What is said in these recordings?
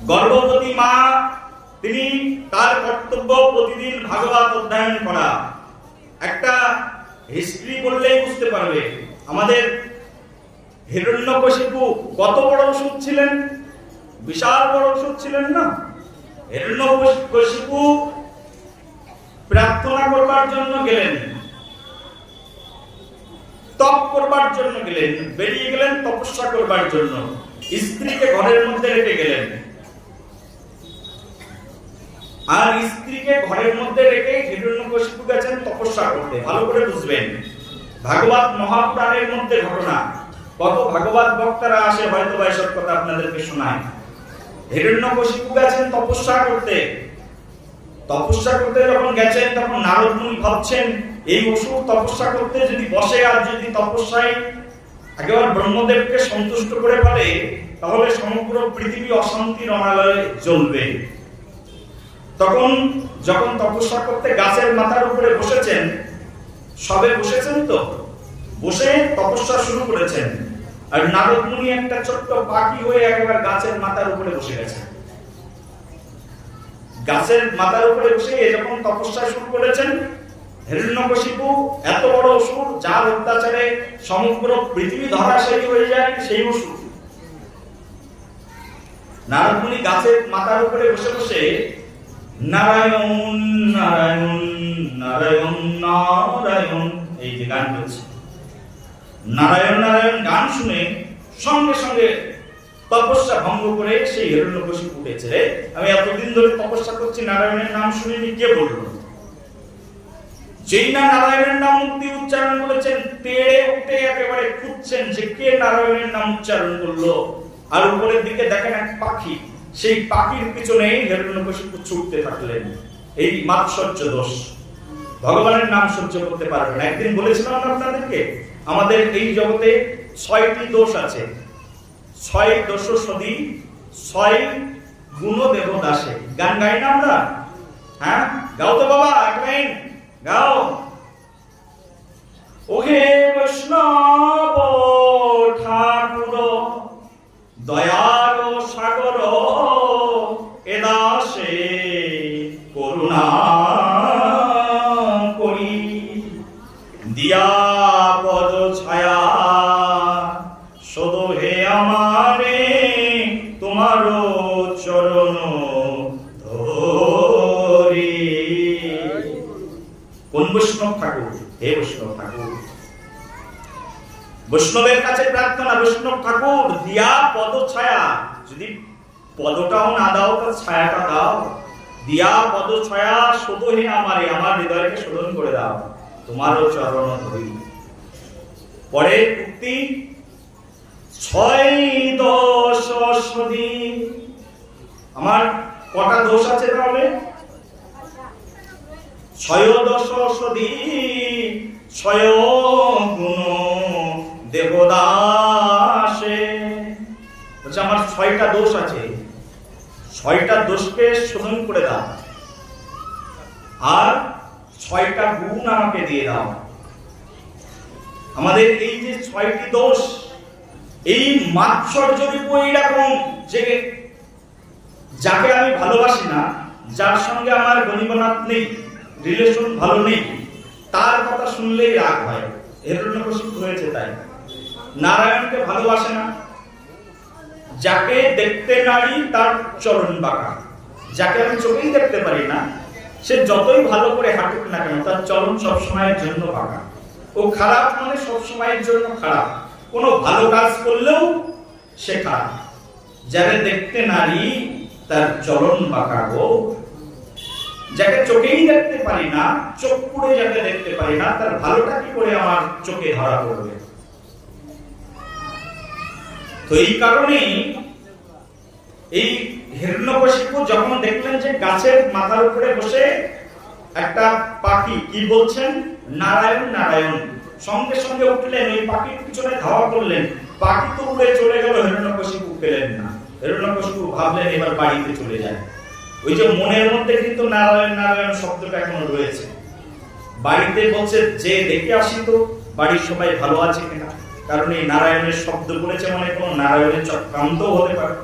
গর্ভবতী মা তিনি তার কর্তব্য প্রতিদিন ভাগবত অধ্যয়ন করা। একটা হিস্ট্রি বললেই বুঝতে পারবে আমাদের হিরণ্যকশিপু কত বড় অসুর ছিলেন, বিশাল বড় অসুর ছিলেন না। হিরণ্যকশিপু প্রার্থনা করবার জন্য গেলেন, তপ করবার জন্য গেলেন, বেরিয়ে গেলেন তপস্যা করবার জন্য, স্ত্রীকে ঘরের মধ্যে রেখে গেলেন। আর স্ত্রীকে ঘরের মধ্যে রেখে হিরণ্যকশিপু গেছেন তপস্যা করতে। ভালো করে বুঝবেন, ভাগবত মহাপুরাণের মধ্যে ঘটনা। কত ভাগবত বক্তারা আসে হয়তো এসব কথা আপনাদেরকে শোনায়। হিরণ্যকশিপু গেছেন তপস্যা করতে। তপস্যা করতে যখন গেছেন তখন নারদ মুনি ভাবছেন এই অসুর তপস্যা করতে যদি বসে আর যদি তপস্যায় একেবারে ব্রহ্মদেবকে সন্তুষ্ট করে ফেলে তাহলে সমগ্র পৃথিবী অশান্তির অনালয়ে জ্বলবে। তখন যখন তপস্যা করতে গাছের মাথার উপরে বসেছেন, সবে বসেছেন তো, বসে তপস্যা শুরু করেছেন, আর নারদ মুনি একটা ছোট্ট পাখি হয়ে একেবারে গাছের মাথার উপরে বসে গেছেন। গাছের মাথার উপরে বসে যখন তপস্যা শুরু করেছেন, হিরণ্যকশিপু এত বড় অসুর যার অত্যাচারে সমগ্র পৃথিবী ধরাশায়ী হয়ে যায়, সেই অসুর। নারদ মুনি গাছের মাথার উপরে বসে বসে নারায়ণ নারায়ণ নারায়ণ নারায়ণ এই যে গান করছে, নারায়ণ নারায়ণ গান শুনে সঙ্গে সঙ্গে তপস্যা ভঙ্গ করে সেই হিরণ্যকশিপু উঠেছে। আমি এতদিন ধরে তপস্যা করছি, নারায়ণের নাম শুনিনি, কে বললো? যেই না নারায়ণের নাম মুক্তি উচ্চারণ করেছেন, তেড়ে উঠে একেবারে খুঁজছেন যে কে নারায়ণের নাম উচ্চারণ করলো। আর উপরের দিকে দেখেন এক পাখি, সেই পাখির পিছনে হিরণ্যকশিপু ছুটতে থাকলেন। এই মাৎসর্য দোষ, ভগবানের নাম সহ্য করতে পারবে না। একদিন বলেছিলাম আপনাদেরকে আমাদের এই জগতে 6টি দোষ আছে। 6 দোষ সদি 6 গুণ দেবদাসে। গান গাই না আমরা? হ্যাঁ, গাও তো বাবা, এক লাইন গাও। ওহে বৈষ্ণব ঠাকুর দয়ার সাগর এ দাসে করুণা করি, দিয়া পদ ছায়া সদো হে আমারে তোমার চরণ ধরি। কোন বৈষ্ণব ঠাকুর? হে বৈষ্ণব ঠাকুর। বৈষ্ণবের কাছে প্রার্থনা, বৈষ্ণব ঠাকুর দিয়া পদ ছায়া, যদি পদটাও না দাও তো ছায়াটা দাও। দিয়া পদ ছায়া শোধ হে আমারে, আমার হৃদয়কে শোধন করে দাও, তোমারও চরণ ধরি। পরে উক্তি 6 দোষ সদি। আমার কটা দোষ আছে তাহলে? 6 দোষ সদি 6 গুণ দেবদাসে। বলছে আমার 6টা দোষ আছে, 6টা দোষকে শোধন করে দাও, আর 6টা গুণ আমাকে দিয়ে দাও। আমাদের এই যে 6টি দোষ, এই মাৎসর্য এরকম যে যাকে আমি ভালোবাসি না, যার সঙ্গে আমার গণিবনাথ নেই, রিলেশন ভালো নেই, তার কথা শুনলেই রাগ হয়। হিরণ্যকশিপু হয়েছে তাই। নারায়ণকে ভালোবাসে না, যাকে দেখতে নারী তার চরণ বাঁকা, যাকে আমি চোখেই দেখতে পারি না, সে যতই ভালো করে হাঁটুক না কেন তার চরণ সব সময়ের জন্য বাঁকা। ও খারাপ মানে সব সময়ের জন্য খারাপ, কোনো ভালো কাজ করলেও সে খারাপ। যাকে দেখতে নারী তার চরণ বাঁকা গো। যাকে চোখেই দেখতে পারি না, চোখ পুড়ে যাকে দেখতে পারি না, তার ভালোটা কি করে আমার চোখে ধরা পড়বে? তো এই কারণেই এই হিরণ্যকশিপু যখন দেখলেন যে গাছের মাথার উপরে বসে একটা পাখি কি বলছেন নারায়ণ নারায়ণ, সঙ্গে সঙ্গে উঠলেন, ওই পাখির পিছনে ধাওয়া করলেন। পাখি তো উড়ে চলে গেল, হিরণ্যকশিপু পেলেন না। হিরণ্যকশিপু ভাবলেন এবার বাড়িতে চলে যায়। ওই যে মনের মধ্যে কিন্তু নারায়ণ নারায়ণ শব্দটা এখনো রয়েছে। বাড়িতে বলছে যে দেখে আসি তো বাড়ির সবাই ভালো আছে কিনা, কারণ এই নারায়ণের শব্দ বলেছে মানে কোনো নারায়ণের চক্রান্ত হতে পারে।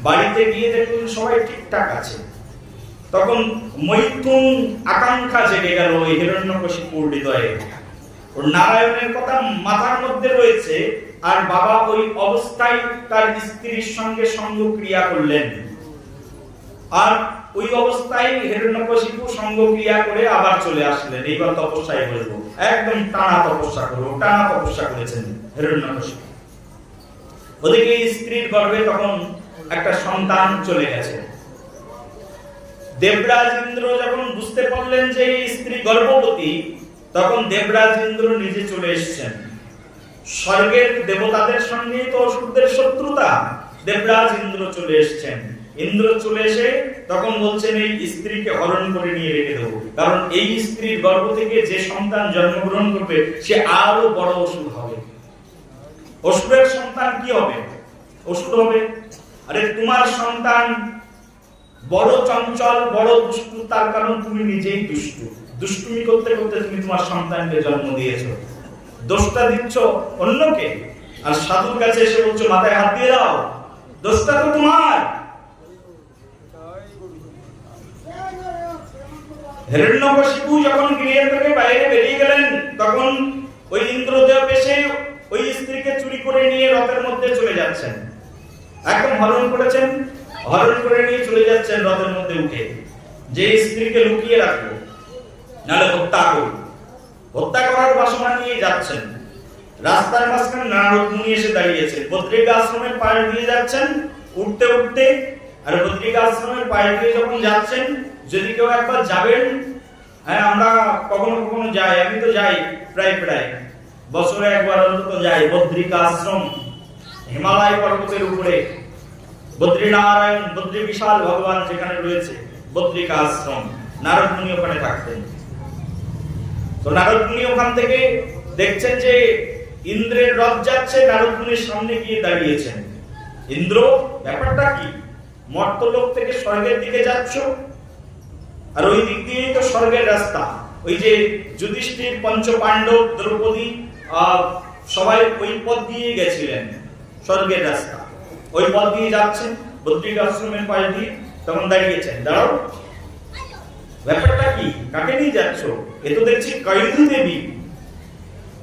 বাড়িতে গিয়ে দেখুন সবাই ঠিকঠাক আছে। তখন মৈথুন আকাঙ্ক্ষা জেগে গেল ওই হিরণ্যকশিপুর হৃদয়ে। ওর নারায়ণের কথা মাথার মধ্যে রয়েছে, আর বাবা ওই অবস্থায় তার স্ত্রীর সঙ্গে সঙ্গ ক্রিয়া করলেন। আর ওই অবস্থায় হিরণ্যকশিপু সঙ্গ ক্রিয়া করে আবার চলে আসলেন। এইবার তপস্যায় বলবো, একদম টানা তপস্যা করবো। টানা তপস্যা করেছেন হিরণ্যকশিপু। ওদিকে স্ত্রীর গর্ভে তখন একটা সন্তান চলে গেছে। দেবরাজ ইন্দ্র যখন বুঝতে পারলেন যে স্ত্রী গর্ভবতী, তখন দেবরাজ ইন্দ্র নিজে চলে এসেছেন। স্বর্গের দেবতাদের সঙ্গে তো অসুরদের শত্রুতা, দেবরাজ ইন্দ্র চলে এসেছেন। ইন্দ্র চলে এসে তখন বলছেন এই স্ত্রীকে হরণ করে নিয়ে রেখে দেবো, কারণ এই স্ত্রীর গর্ভ থেকে যে সন্তান জন্মগ্রহণ করবে সে আরো বড় অসুর হবে। অসুরের সন্তান কি হবে? অসুর হবে। আরে তোমার সন্তান বড় চঞ্চল, বড় দুষ্টু, তার কারণ তুমি নিজেই দুষ্টু। দুষ্টুমি করতে করতে তুমি তোমার সন্তানকে জন্ম দিয়েছো, দোষটা দিচ্ছ অন্যকে, আর সাধুর কাছে এসে বলছো মাথায় হাত দিয়ে দাও, দোষটা তো তোমার। হিরণ্যকশিপু যখন গৃহ থেকে বাইরে বেরিয়ে গেলেন, তখন ওই ইন্দ্রদেব এসে ওই স্ত্রীকে চুরি করে নিয়ে রথের মধ্যে চলে যাচ্ছেন। একদম হরণ করেছেন, হরণ করে নিয়ে চলে যাচ্ছেন রথের মধ্যে উঠে, যে স্ত্রীকে লুকিয়ে রাখবো, নাহলে হত্যা করব। হত্যা করার বাসনা নিয়ে যাচ্ছেন। রাস্তার মাঝখানে নারদ মুনি এসে দাঁড়িয়েছেন। বদ্রিকা আশ্রমের পাশ দিয়ে যাচ্ছেন উঠতে উঠতে। আর বদ্রিকা আশ্রমের পাশ দিয়ে যখন যাচ্ছেন, যদি কেউ একবার যাবেন, হ্যাঁ আমরা কখনো কখনো যাই, আমি তো যাই প্রায় প্রায় বছরে একবার অন্তত যাই। বদ্রিকা আশ্রম হিমালয় পর্বতের উপরে, বদ্রীনারায়ণ, বদ্রী বিশাল ভগবান যেখানে রয়েছে, বদ্রিকা আশ্রম, নারদ মুনি ওখানে থাকতেন। তো নারদ মুনি ওখান থেকে দেখছেন যে ইন্দ্রের রথ যাচ্ছে, নারদ মুনির সামনে গিয়ে দাঁড়িয়েছেন। ইন্দ্র, ব্যাপারটা কি? মর্তলোক থেকে স্বর্গের দিকে যাচ্ছ, আর ওই দিক দিয়েই তো স্বর্গের রাস্তা। ওই যে যুধিষ্ঠির, পঞ্চ পাণ্ডব, দ্রৌপদী সবাই ওই পথ দিয়ে গেছিলেন, স্বর্গের রাস্তা। ওই পথ দিয়ে যাচ্ছেন, বদ্রিকা আশ্রমের পাশ দিয়ে। তখন দাঁড়িয়েছেন, দাঁড়াও, ব্যাপারটা কি? কাকে নিয়ে যাচ্ছ? এ তো দেখছি কৈদু দেবী।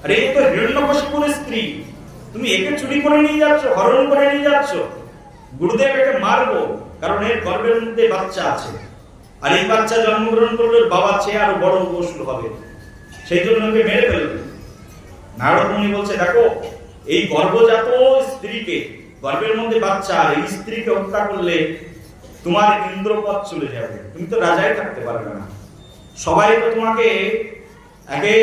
আরে এ তো হিরণ্যকশিপুর স্ত্রী, তুমি একে চুরি করে নিয়ে যাচ্ছ, হরণ করে নিয়ে যাচ্ছ। গুরুদেব একে মারবো, কারণ এর গর্ভের মধ্যে বাচ্চা আছে, আর এই বাচ্চা জন্মগ্রহণ করলে বাবা চেয়ে আরো বড় অসুর হবে, সেই জন্য ওকে মেরে ফেলবে। নারদ মুনি বলছে, দেখো এই গর্ভজাত স্ত্রীকে, গর্ভের মধ্যে বাচ্চা, আর এই স্ত্রীকে হত্যা করলে তোমার ইন্দ্রপদ চলে যাবে, তুমি তো রাজাই থাকতে পারবে না। সবাই তো তোমাকে আগে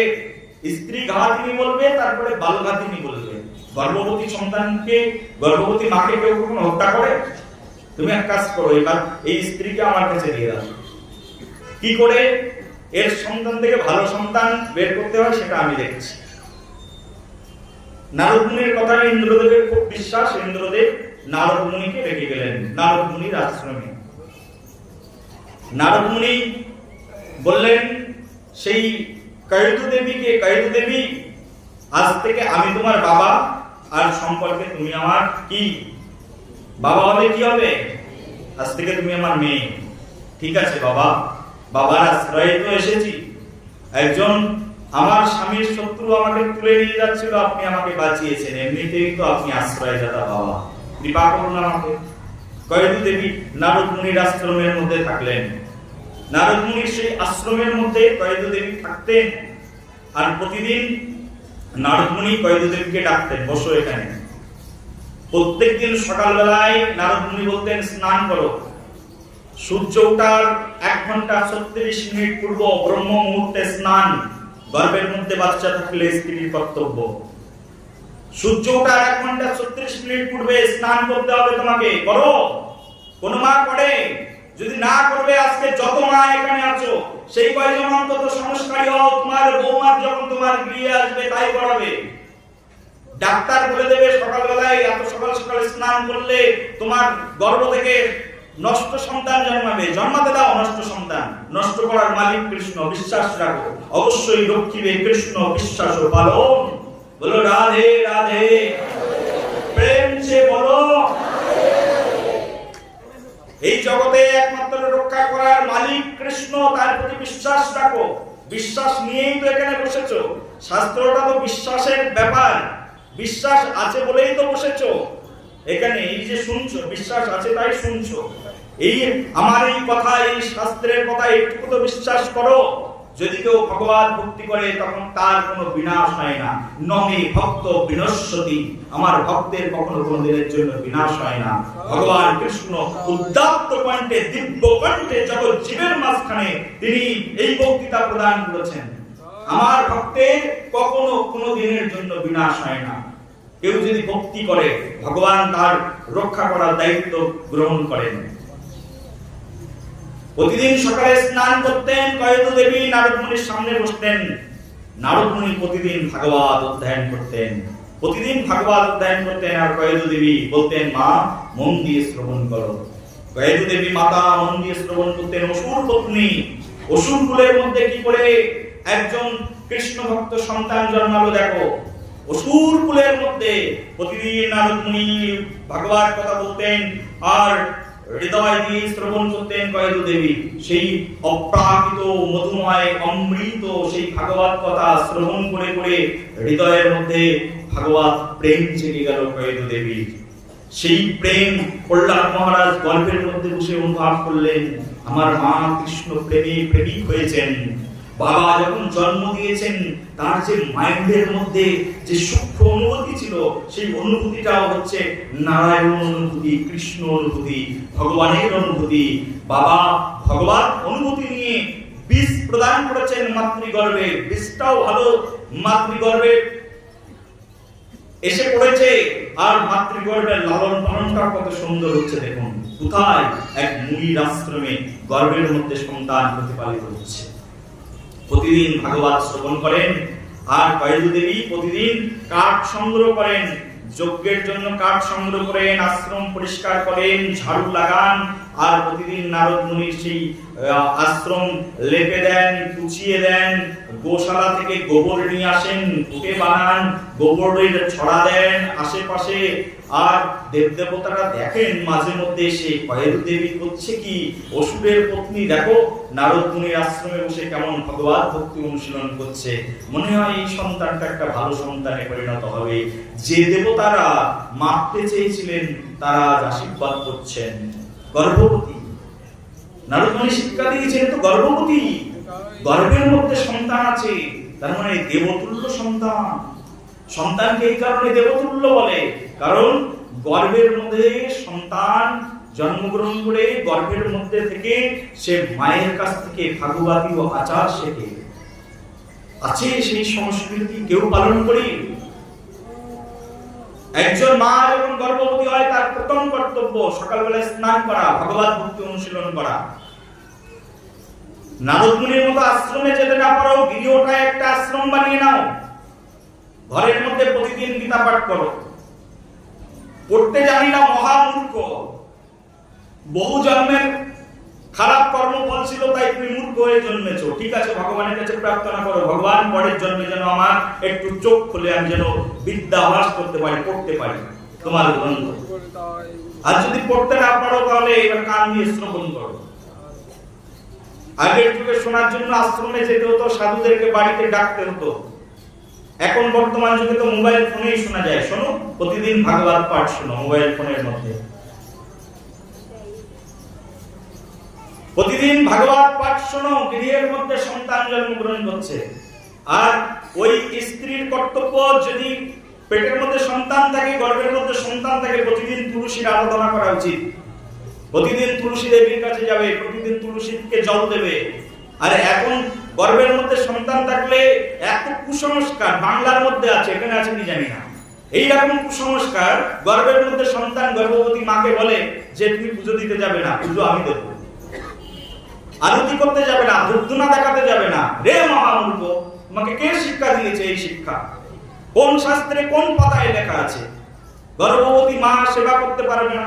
স্ত্রী ঘাতিনী বলবে, তারপরে বাল ঘাতিনী বলবে। গর্ভবতী সন্তানকে, গর্ভবতী মাকে কেউ কখনো হত্যা করে? তুমি এক কাজ করো, এবার এই স্ত্রীকে আমার কাছে দিয়ে দাও। কি করে এর সন্তান থেকে ভালো সন্তান বের করতে হয় সেটা আমি দেখছি। নারদ মুনির কথায় ইন্দ্রদেবের খুব বিশ্বাস। ইন্দ্রদেব নারদ মুনিকে রেখে গেলেন নারদ মুনির আশ্রমে। নারদ মুনি বললেন সেই কৈদু দেবীকে, কৈদু দেবী, আজ থেকে আমি তোমার বাবা, আর সম্পর্কে তুমি আমার কি বাবা হলে কি হবে? আজ থেকে তুমি আমার মেয়ে। ঠিক আছে বাবা, বাবার আশ্রয়ে তো এসেছি। একজন আমার স্বামীর শত্রু আমাকে তুলে নিয়ে যাচ্ছিল, আপনি আমাকে বাঁচিয়েছেন, এমনিতেই তো আপনি আশ্রয়দাতা বাবা, কৃপা করুন আমাকে। কৈদু দেবী নারদ মুনির আশ্রমের মধ্যে থাকলেন। নারদ মুনির সেই আশ্রমের মধ্যে কৈদু দেবী থাকতেন, আর প্রতিদিন নারদ মুনি কৈদু দেবীকে ডাকতেন, বসো এখানে। প্রত্যেকদিন সকালবেলায় নারদ মুনি বলতেন, স্নান করো। সূর্য ওঠার 1 ঘন্টা 36 মিনিট পূর্ব ব্রহ্ম মুহূর্তে স্নান। গর্ভের মধ্যে বাচ্চা থাকলে স্ত্রীর কর্তব্য। সূর্য ওঠার 1 ঘন্টা 36 মিনিট পূর্বে স্নান করতে হবে তোমাকে, করো। কোন মা করে? যদি না করবে, আজকে যত মা এখানে আছো সেই কয়জন অন্তত সংস্কারী হও, তোমার বৌমা যখন তোমার গৃহে আসবে তাই করাবে। ডাক্তার বলে দেবে সকালবেলায় এত সকাল সকাল স্নান করলে তোমার গর্ভ থেকে নষ্ট সন্তান জন্মাবে, জন্মাতে দাও নষ্ট সন্তান। নষ্ট করার মালিক কৃষ্ণ, বিশ্বাস রাখো, অবশ্যই রক্ষিবে কৃষ্ণ, বিশ্বাস ও পালন। বলো রাধে রাধে, প্রেম সে বলো। এই জগতে একমাত্র রক্ষা করার মালিক কৃষ্ণ, তার প্রতি বিশ্বাস রাখো। বিশ্বাস নিয়েই তো এখানে বসেছো। শাস্ত্রটা তো বিশ্বাসের ব্যাপার, বিশ্বাস আছে বলেই তো বসেছো এখানে। এই যে শুনছো, বিশ্বাস আছে তাই শুনছো। এই আমার এই কথা, এই শাস্ত্রের কথা একটু তো বিশ্বাস করো। যদি কেউ ভগবান ভক্তি করে তখন তার কোনো বিনাশ হয় না। নমে ভক্ত বিনশ্যতি, আমার ভক্তের কখনো কোনদিনের জন্য বিনাশ হয় না। ভগবান কৃষ্ণ উদ্দাত্ত কণ্ঠে, দিব্য কণ্ঠে জগৎ জীবের মাঝখানে তিনি এই বক্তৃতা প্রদান করেছেন। আমার ভক্তের কখনো কোনো দিনের জন্য বিনাশ হয় না। কেউ যদি ভক্তি করে ভগবান তার রক্ষা করার দায়িত্ব গ্রহণ করেন। প্রতিদিন সকালে স্নান করতেন, কয়েদু দেবী নারদ মুনির সামনে বসতেন। নারদ মুনি প্রতিদিন ভাগবত অধ্যয়ন করতেন, প্রতিদিন ভাগবত অধ্যয়ন করতেন। আর কয়েদু দেবী বলতেন, মা মন দিয়ে শ্রবণ করো। কয়েদু দেবী মাতা মন দিয়ে শ্রবণ করতেন। অসুর পত্নী, অসুর কুলের মধ্যে কি করে একজন কৃষ্ণ ভক্ত সন্তান জন্মালো দেখো। অসুর কুলের মধ্যে প্রতিদিন নারদ মুনি ভাগবত কথা বলতেন আর হৃদয় দিয়ে শ্রবণ করতেন কয়েদু দেবী। সেই অপ্রাকৃত মধুময় অমৃত সেই ভাগবত কথা শ্রবণ করে করে হৃদয়ের মধ্যে ভাগবত প্রেম জেগে গেল কয়েদু দেবী। সেই প্রেম প্রহ্লাদ মহারাজ গল্পের মধ্যে বসে অনুভব করলেন, আমার মা কৃষ্ণ প্রেমে প্রেমিক হয়েছেন। বাবা যখন জন্ম দিয়েছেন তার যে মাইন্ডের মধ্যে যে সূক্ষ্ম অনুভূতি ছিল, সেই অনুভূতিটাও হচ্ছে নারায়ণ অনুভূতি, কৃষ্ণ অনুভূতি, ভগবানের অনুভূতি। বাবা ভগবান অনুভূতি নিয়ে বীজ প্রদান করেছেন মাতৃগর্ভে। বীজটাও ভালো মাতৃগর্ভে এসে পড়েছে। আর মাতৃগর্ভের লালন পালনটা কত সুন্দর হচ্ছে দেখুন। কোথায়? এক মুনির আশ্রমে গর্ভের মধ্যে সন্তান প্রতিপালিত হচ্ছে। প্রতিদিন ভাগবত শ্রবণ করেন। আর কয়েদু দেবী প্রতিদিন কাঠ সংগ্রহ করেন, যজ্ঞের জন্য কাঠ সংগ্রহ করেন, আশ্রম পরিষ্কার করেন, ঝাড়ু লাগান। আর প্রতিদিন নারদ মুনি সেই আশ্রম লেপে দেন, কুচিয়ে দেন, গোশালা থেকে গোবর নিয়ে আসেন, কুটে বানান, গোবরের ছড়া দেন আশেপাশে। আর দেবদেবতারা দেখেন মাঝে মধ্যে এসে কয়েদু দেবী করছে কি। অসুরের পত্নী দেখো নারদ মুনির আশ্রমে বসে কেমন ভগবত ভক্তি অনুশীলন করছে। মনে হয় এই সন্তানটা একটা ভালো সন্তানে পরিণত হবে। যে দেবতারা মারতে চেয়েছিলেন তারা আজ আশীর্বাদ করছেন। গর্ভবতী নারদ মুনি শিক্ষা দিয়েছেন তো গর্ভবতী, গর্ভের মধ্যে সন্তান আছে, তার মানে দেবতুল্য সন্তান। সন্তানকে এই কারণে দেবতুল্য বলে, কারণ গর্ভের মধ্যে সন্তান জন্মগ্রহণ করে গর্ভের মধ্যে থেকে সে মায়ের কাছ থেকে ভাগবতী ও আচার শেখে। আছে সেই সংস্কৃতি কেউ পালন করি। একজন মা যখন গর্ভবতী হয় তার প্রথম কর্তব্য সকালবেলা স্নান করা, ভগবত ভক্তি অনুশীলন করা। নারদ মুনির মতো আশ্রমে যেতে না পারো, গৃহটায় একটা আশ্রম বানিয়ে নাও। ঘরের মধ্যে প্রতিদিন গীতা পাঠ করো। পড়তে জানি না মহামূর্খ, বহু জন্মের খারাপ কর্মফল ছিল তাই তুমি মূর্খ হয়ে জন্মেছো। ঠিক আছে, ভগবানের কাছে প্রার্থনা করো, ভগবান পরের জন্মে যেন আমার একটু চোখ খুলে আমি যেন বিদ্যা অভ্যাস করতে পারি, পড়তে পারি তোমার গ্রন্থ। আর যদি পড়তে না পারো তাহলে এবার কান দিয়ে শ্রবণ করো। আগের যুগে শোনার জন্য আশ্রমে যেতে হতো, সাধুদেরকে বাড়িতে ডাকতে হতো। এখন বর্তমান যুগে তো মোবাইল ফোনেই শোনা যায়। শোনো, প্রতিদিন ভাগবত পাঠ শোনো মোবাইল ফোনের মধ্যে। প্রতিদিন ভাগবত পাঠ শোনো, গৃহের মধ্যে সন্তান জন্মগ্রহণ করছে। আর ওই স্ত্রীর কর্তব্য, যদি পেটের মধ্যে সন্তান থাকে, গর্ভের মধ্যে সন্তান থাকে, প্রতিদিন তুলসীর আরাধনা করা উচিত। প্রতিদিন তুলসী দেবীর কাছে যাবে, প্রতিদিন তুলসীকে জল দেবে। আর এখন গর্ভের মধ্যে সন্তান থাকলে এত কুসংস্কার বাংলার মধ্যে আছে, এখানে আছে কি জানি না। এইরকম কুসংস্কার, গর্ভের মধ্যে সন্তান গর্ভবতী মাকে বলে যে তুমি পুজো দিতে যাবে না, পুজো আমি দেবো। আরতি করতে যাবে না, ধূপধুনা দেখাতে যাবে না। রে মহামূর্খ, তোমাকে কে শিক্ষা দিয়েছে এই শিক্ষা? কোন শাস্ত্রে কোন পাতায় লেখা আছে গর্ভবতী মা সেবা করতে পারবে না?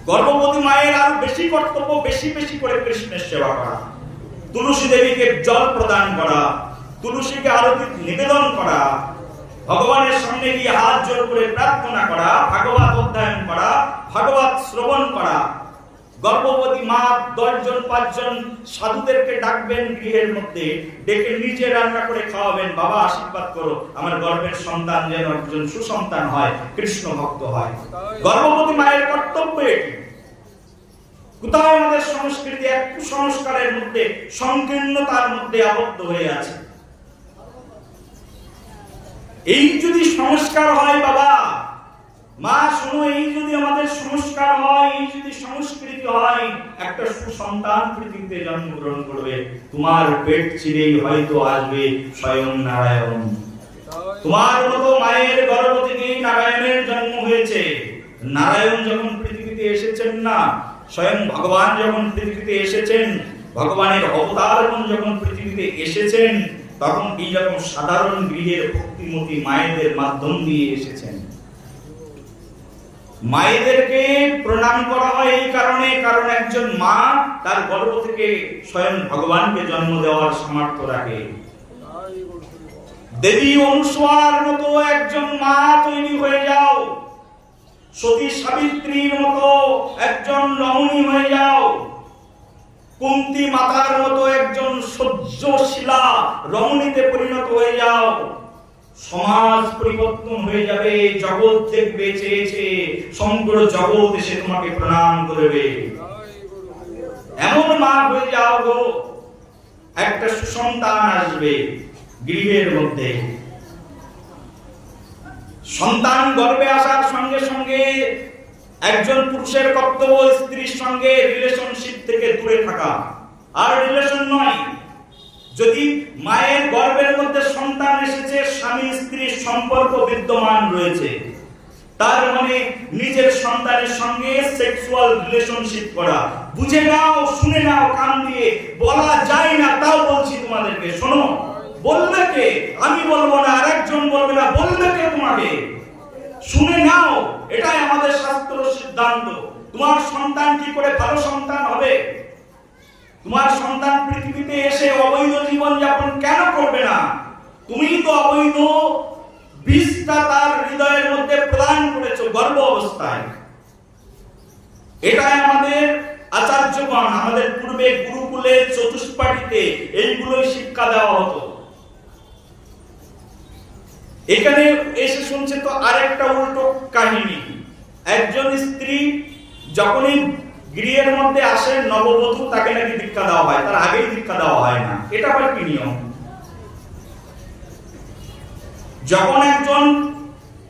গর্ভবতী মায়ের আরো বেশি কর্তব্য, বেশি বেশি করে কৃষ্ণের সেবা করা, তুলসী দেবীকে জল প্রদান করা, তুলসীকে আরতি নিবেদন করা, ভগবানের সামনে গিয়ে হাত জোর করে প্রার্থনা করা, ভাগবত অধ্যয়ন করা, ভাগবত শ্রবণ করা। গর্ভবতী মা 10 জন 5 জন সাধুদেরকে ডাকবেন গৃহের মধ্যে, ডেকে নিজে রান্না করে খাওয়াবেন, বাবা আশীর্বাদ করো আমার গর্ভের সন্তান যেন একজন সুসন্তান হয়, কৃষ্ণ ভক্ত হয়। গর্ভবতী মায়ের কর্তব্য এটি। কোথায় আমাদের সংস্কৃতি এক কুসংস্কারের মধ্যে, সংকীর্ণতার মধ্যে আবদ্ধ হয়ে আছে। এই যদি সংস্কার হয় বাবা, মা শোনো, এই যদি আমাদের সংস্কার হয়, এই যদি সংস্কৃতি হয়, একটা সুসন্তান পৃথিবীতে জন্মগ্রহণ করবে, তোমার পেট চিরেই হয়তো আসবে স্বয়ং নারায়ণ। তোমার মতো মায়ের গর্ভ থেকেই নারায়ণের জন্ম হয়েছে। নারায়ণ যখন পৃথিবীতে এসেছেন না, স্বয়ং ভগবান যখন পৃথিবীতে এসেছেন, ভগবানের অবতারগণ যখন পৃথিবীতে এসেছেন, তখন এই রকম সাধারণ গৃহের ভক্তিমতী মায়েদের মাধ্যম দিয়ে এসেছেন। মায়েদেরকে প্রণাম করা হয় এই কারণে, কারণ একজন মা তার গর্ভ থেকে স্বয়ং ভগবানকে জন্ম দেওয়ার সামর্থ্য রাখে। দেবী অনুসূয়ার মতো একজন মা তৈরি হয়ে যাও, সতী সাবিত্রীর মতো একজন রমণী হয়ে যাও, কুন্তী মাতার মতো একজন সহ্যশীলা রমণীতে পরিণত হয়ে যাও। সমাজ পরিবর্তন হয়ে যাবে, জগৎ দেখবে চেয়েছে, সমগ্র জগৎ এসে তোমাকে প্রণাম করবে। এমন মা হয়ে যাও গো, একটা সুসন্তান আসবে গৃহের মধ্যে। সন্তান গর্ভে আসার সঙ্গে সঙ্গে একজন পুরুষের কর্তব্য স্ত্রীর সঙ্গে রিলেশনশিপ থেকে দূরে থাকা, আর রিলেশন নয়। যদি মায়ের গর্ভের মধ্যে সন্তান এসেছে, স্বামী স্ত্রীর সম্পর্ক বিদ্যমান রয়েছে, তার মানে নিজের সন্তানের সঙ্গে সেক্সুয়াল রিলেশনশিপ করা। বুঝে নাও, শুনে নাও, কান দিয়ে বলা যায় না, তাও বলছি তোমাদেরকে, শোনো। বলবে কে? আমি বলবো না, আরেকজন বলবে না, বলবে কে তোমাকে? শুনে নাও, এটাই আমাদের শাস্ত্র সিদ্ধান্ত। তোমার সন্তান কি করে ভালো সন্তান হবে? তোমার সন্তান পৃথিবীতে এসে অবৈধ জীবন যাপন কেন করবে না? তুমি তো অবৈধ বীজটা তার হৃদয়ের মধ্যে প্রদান করেছো গর্ভ অবস্থায়। এটাই আমাদের আচার্যগণ, আমাদের পূর্বে গুরুকুলে চতুষ্পাঠীতে এইগুলোই শিক্ষা দেওয়া হতো। এখানে এসে শুনছে তো আরেকটা উল্টো কাহিনী। একজন স্ত্রী যখনই গৃহের মধ্যে আসে নববধূ, তাকে নাকি দীক্ষা দেওয়া হয়, তার আগেই দীক্ষা দেওয়া হয় না। এটা আবার কি নিয়ম? যখন একজন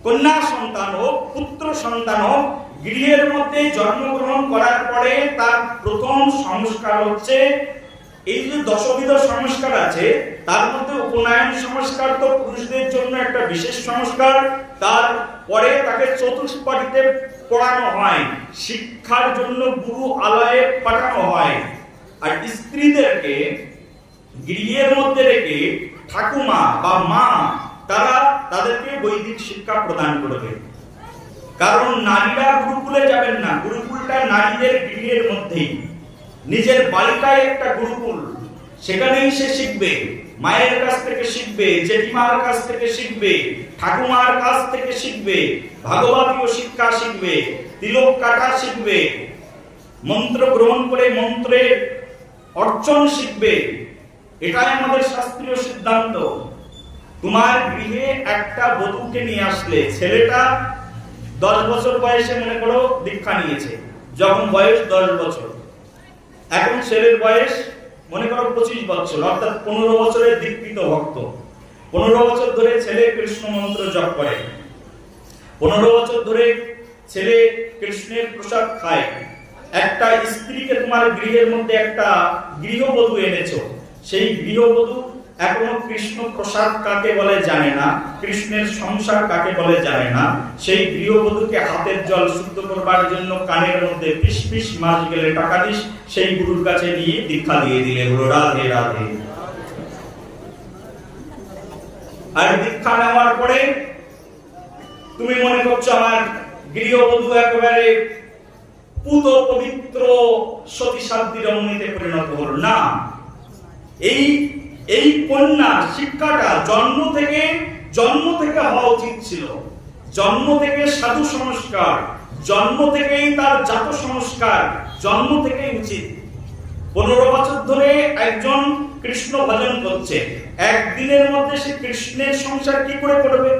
কন্যা সন্তান হোক, পুত্র সন্তান হোক, গৃহের মধ্যে জন্মগ্রহণ করার পরে তার প্রথম সংস্কার হচ্ছে, এই যে দশবিধ সংস্কার আছে তার মধ্যে উপনয়ন সংস্কার তো পুরুষদের জন্য একটা বিশেষ সংস্কার। তারপরে তাকে চতুষ্পাঠীতে পড়ানো হয়, শিক্ষার জন্য গুরু আলয়ে পাঠানো হয়। আর স্ত্রীদেরকে গৃহের মধ্যে রেখে ঠাকুমা বা মা তারা তাদেরকে বৈদিক শিক্ষা প্রদান করবে। কারণ নারীরা গুরুকুলে যাবেন না, গুরুকুলটা নারীদের গৃহের মধ্যেই। নিজের বাড়িটাই একটা গুরুকুল, সেখানেই সে শিখবে। মায়ের কাছ থেকে শিখবে, জেঠিমার কাছ থেকে শিখবে, ঠাকুমার কাছ থেকে শিখবে, ভাগবতীয় শিক্ষা শিখবে, তিলক কাটা শিখবে, মন্ত্র গ্রহণ করে মন্ত্রের অর্চন শিখবে। এটাই আমাদের শাস্ত্রীয় সিদ্ধান্ত। তোমার গৃহে একটা বধূকে নিয়ে আসলে, ছেলেটা 10 বছর বয়সে মনে করো দীক্ষা নিয়েছে, যখন বয়স 10 বছর, এখন ছেলের বয়স মনে করো 25 বছর, অর্থাৎ 15 বছরের দীক্ষিত ভক্ত। 15 বছর ধরে ছেলে কৃষ্ণ মন্ত্র জপ করে, 15 বছর ধরে ছেলে কৃষ্ণের প্রসাদ খায়। একটা স্ত্রীকে তোমার গৃহের মধ্যে একটা গৃহবধূ এনেছো, সেই গৃহবধূ এখনো কৃষ্ণ প্রসাদ কাকে বলে জানে না, কৃষ্ণের সংসার কাকে বলে জানে না। সেই গৃহবধূকে হাতের জল শুদ্ধ করবার জন্য কানের মধ্যে পিস পিস মাস গেলে টাকা দিস, সেই গুরুর কাছে নিয়ে দীক্ষা দিয়ে দিলে, গুরু রাধে রাধে। আর দীক্ষা নেওয়ার পরে তুমি মনে করছো আমার গৃহবধূ একেবারে পুত পবিত্র সতী সাধ্বী রমণীতে পরিণত হল না। এই কন্যা শিক্ষাটা জন্ম থেকে হওয়া উচিত ছিল। জন্ম থেকে সাধু সংস্কার, জন্ম থেকেই তার জাত সংস্কার জন্ম থেকেই উচিত। 15 বছর ধরে একজন কৃষ্ণ ভজন করছে, একদিনের মধ্যে সে কৃষ্ণের সংসার কি করে করবে?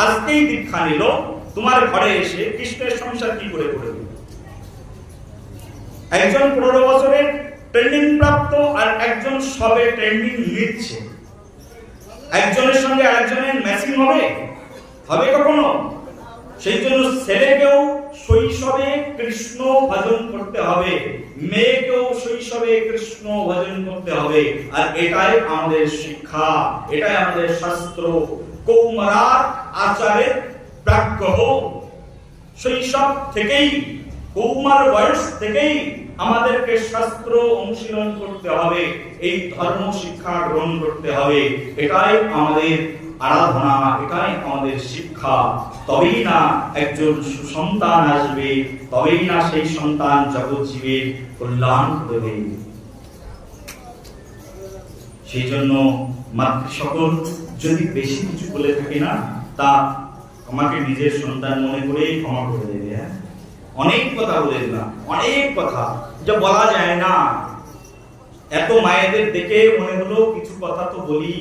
আজকেই দীক্ষা নিল, তোমার ঘরে এসে কৃষ্ণের সংসার কি করে করবে? একজন 15 বছরের ট্রেনিং প্রাপ্ত আর একজন সবে ট্রেনিং নিচ্ছে, একজনের সঙ্গে আরেকজনের ম্যাচিং হবে? হবে কখনো? সেই জন্য ছেলেকেও শৈশবে কৃষ্ণ ভজন করতে হবে, মেয়েকেও শৈশবে কৃষ্ণ ভজন করতে হবে। আর এটাই আমাদের শিক্ষা, এটাই আমাদের শাস্ত্র। কৌমার আচারের প্রাজ্ঞ, শৈশব থেকেই, কৌমার বয়স থেকেই আমাদেরকে শাস্ত্র অনুশীলন করতে হবে, এই ধর্ম শিক্ষা গ্রহণ করতে হবে। এটাই আমাদের আরাধনা, এটাই আমাদের শিক্ষা। তবেই না একজন সুসন্তান আসবে, তবেই না সেই সন্তান জগৎ জীবের কল্যাণ করবে। সেই জন্য মাতৃ সকল যদি বেশি কিছু বলে থাকি না, তা আমাকে নিজের সন্তান মনে করেই ক্ষমা করে দেবে। অনেক কথা বলে দিলাম, অনেক কথা যা বলা যায় না। এত মায়েদের দেখে মনে হলো কিছু কথা তো বলি,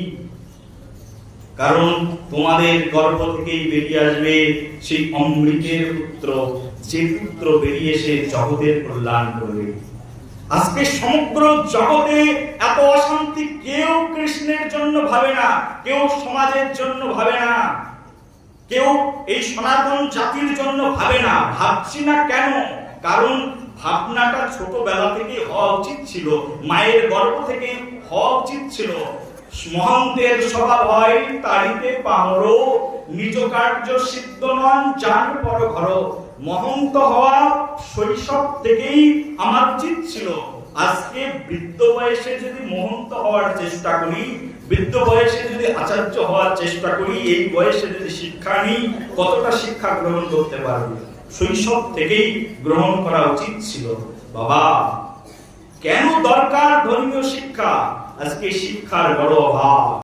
কারণ তোমাদের গর্ভ থেকেই বেরিয়ে আসবে সেই অমৃতের পুত্র, যে পুত্র বেরিয়ে এসে জগতের কল্যাণ করবে। আজকে সমগ্র জগতে এত অশান্তি, কেউ কৃষ্ণের জন্য ভাবে না, কেউ সমাজের জন্য ভাবে না, কেউ এই সনাতন জাতির জন্য ভাবে না। ভাবছি না কেন? কারণ ভাবনাটা ছোটবেলা থেকে হওয়া উচিত ছিল, মায়ের গর্ভ থেকে হওয়া উচিত ছিল। মহন্তের স্বভাব হয় তাড়িতে পামর, নিজ কার্য সিদ্ধ নন জান পর ঘর। মহন্ত হওয়া শৈশব থেকেই আমার উচিত ছিল। আজকে বৃদ্ধ বয়সে যদি মহন্ত হওয়ার চেষ্টা করি, বৃদ্ধ বয়সে যদি আচার্য হওয়ার চেষ্টা করি, এই বয়সে যদি শিক্ষা নিই, কতটা শিক্ষা গ্রহণ করতে পারবো? শৈশব থেকেই গ্রহণ করা উচিত ছিল। বাবা, কেন দরকার ধর্মীয় শিক্ষা? আজকে শিক্ষার বড় অভাব।